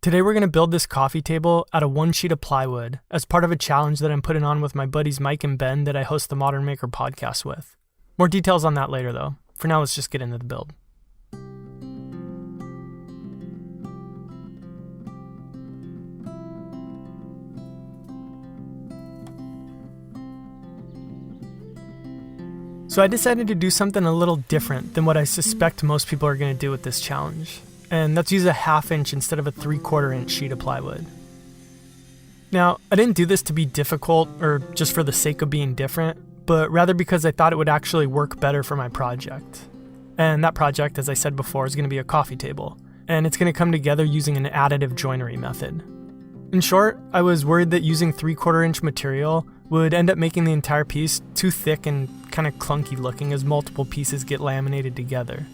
Today we're going to build this coffee table out of one sheet of plywood as part of a challenge that I'm putting on with my buddies Mike and Ben that I host the Modern Maker podcast with. More details on that later though. For now, let's just get into the build. So I decided to do something a little different than what I suspect most people are going to do with this challenge. And that's use a 1/2 inch instead of a 3/4 inch sheet of plywood. Now, I didn't do this to be difficult or just for the sake of being different, but rather because I thought it would actually work better for my project. And that project, as I said before, is going to be a coffee table, and it's going to come together using an additive joinery method. In short, I was worried that using 3/4 inch material would end up making the entire piece too thick and kind of clunky looking as multiple pieces get laminated together.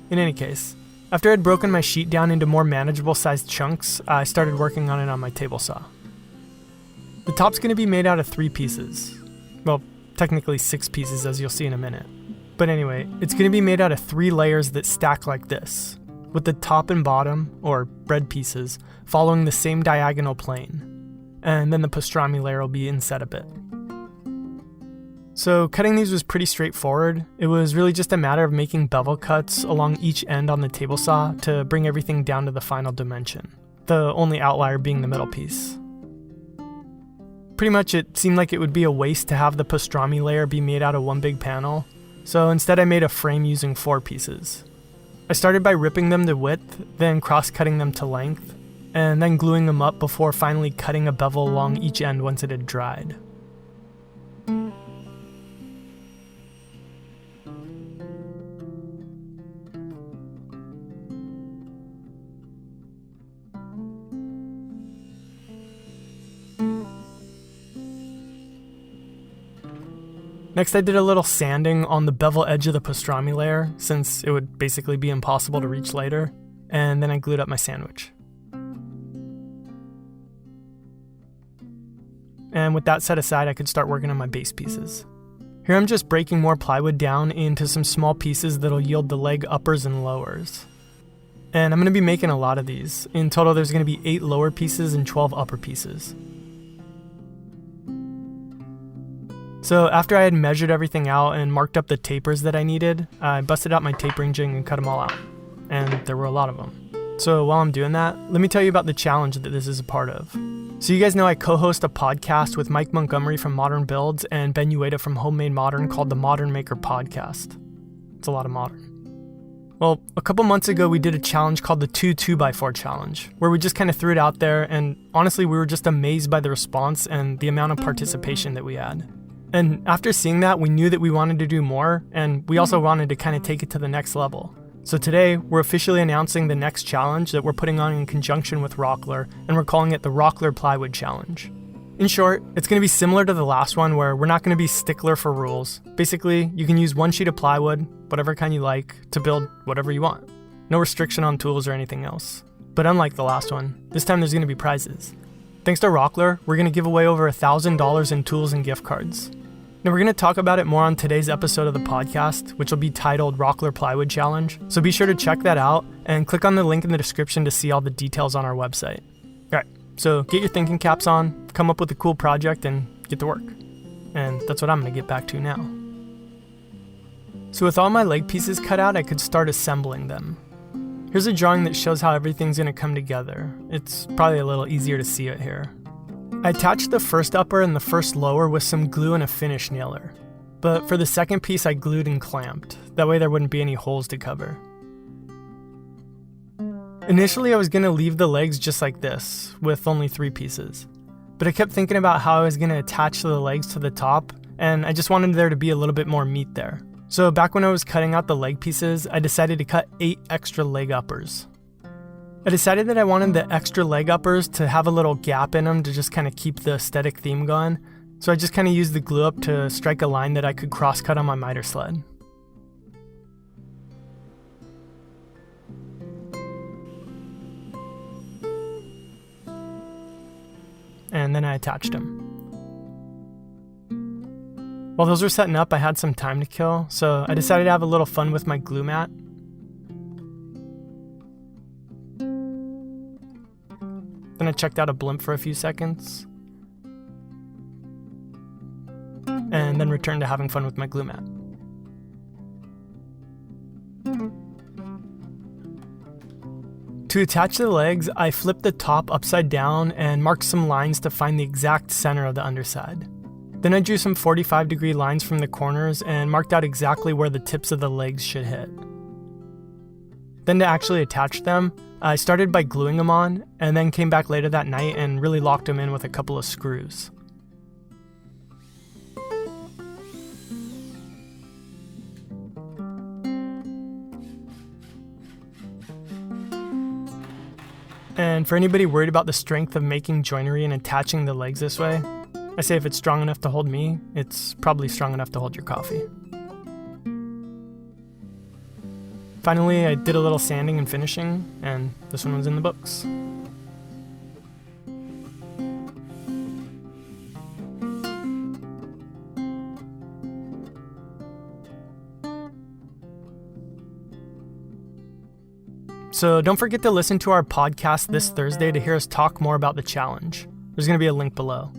In any case, after I'd broken my sheet down into more manageable sized chunks, I started working on it on my table saw. The top's going to be made out of 3 pieces. Well, technically 6 pieces, as you'll see in a minute. But anyway, it's going to be made out of 3 layers that stack like this, with the top and bottom, or bread pieces, following the same diagonal plane. And then the pastrami layer will be inset a bit. So cutting these was pretty straightforward. It was really just a matter of making bevel cuts along each end on the table saw to bring everything down to the final dimension, the only outlier being the middle piece. Pretty much it seemed like it would be a waste to have the pastrami layer be made out of one big panel, so instead I made a frame using 4 pieces. I started by ripping them to width, then cross-cutting them to length, and then gluing them up before finally cutting a bevel along each end once it had dried. Next, I did a little sanding on the bevel edge of the pastrami layer, since it would basically be impossible to reach later, and then I glued up my sandwich. And with that set aside, I could start working on my base pieces. Here I'm just breaking more plywood down into some small pieces that'll yield the leg uppers and lowers. And I'm going to be making a lot of these. In total, there's going to be 8 lower pieces and 12 upper pieces. So after I had measured everything out and marked up the tapers that I needed, I busted out my tapering jig and cut them all out. And there were a lot of them. So while I'm doing that, let me tell you about the challenge that this is a part of. So you guys know I co-host a podcast with Mike Montgomery from Modern Builds and Ben Ueda from Homemade Modern called the Modern Maker Podcast. It's a lot of modern. Well, a couple months ago we did a challenge called the 2x4 challenge, where we just kind of threw it out there, and honestly we were just amazed by the response and the amount of participation that we had. And after seeing that, we knew that we wanted to do more, and we also wanted to kind of take it to the next level. So today, we're officially announcing the next challenge that we're putting on in conjunction with Rockler, and we're calling it the Rockler Plywood Challenge. In short, it's going to be similar to the last one where we're not going to be stickler for rules. Basically, you can use one sheet of plywood, whatever kind you like, to build whatever you want. No restriction on tools or anything else. But unlike the last one, this time there's going to be prizes. Thanks to Rockler, we're going to give away over $1,000 in tools and gift cards. Now we're going to talk about it more on today's episode of the podcast, which will be titled Rockler Plywood Challenge, so be sure to check that out and click on the link in the description to see all the details on our website. Alright, so get your thinking caps on, come up with a cool project, and get to work. And that's what I'm going to get back to now. So with all my leg pieces cut out, I could start assembling them. Here's a drawing that shows how everything's going to come together. It's probably a little easier to see it here. I attached the first upper and the first lower with some glue and a finish nailer. But for the second piece I glued and clamped. That way there wouldn't be any holes to cover. Initially I was going to leave the legs just like this, with only 3 pieces. But I kept thinking about how I was going to attach the legs to the top, and I just wanted there to be a little bit more meat there. So back when I was cutting out the leg pieces, I decided to cut 8 extra leg uppers. I decided that I wanted the extra leg uppers to have a little gap in them to just kind of keep the aesthetic theme going, so I just kind of used the glue up to strike a line that I could cross cut on my miter sled. And then I attached them. While those were setting up, I had some time to kill, so I decided to have a little fun with my glue mat. Then I checked out a blimp for a few seconds, and then returned to having fun with my glue mat. To attach the legs, I flipped the top upside down and marked some lines to find the exact center of the underside. Then I drew some 45-degree lines from the corners and marked out exactly where the tips of the legs should hit. Then to actually attach them, I started by gluing them on, and then came back later that night and really locked them in with a couple of screws. And for anybody worried about the strength of making joinery and attaching the legs this way, I say if it's strong enough to hold me, it's probably strong enough to hold your coffee. Finally, I did a little sanding and finishing, and this one was in the books. So don't forget to listen to our podcast this Thursday to hear us talk more about the challenge. There's going to be a link below.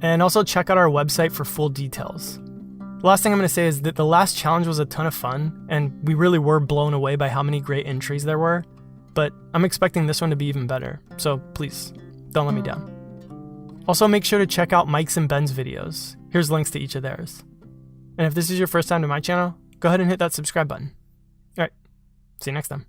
And also check out our website for full details. The last thing I'm going to say is that the last challenge was a ton of fun, and we really were blown away by how many great entries there were, but I'm expecting this one to be even better, so please, don't let me down. Also make sure to check out Mike's and Ben's videos. Here's links to each of theirs. And if this is your first time to my channel, go ahead and hit that subscribe button. Alright, see you next time.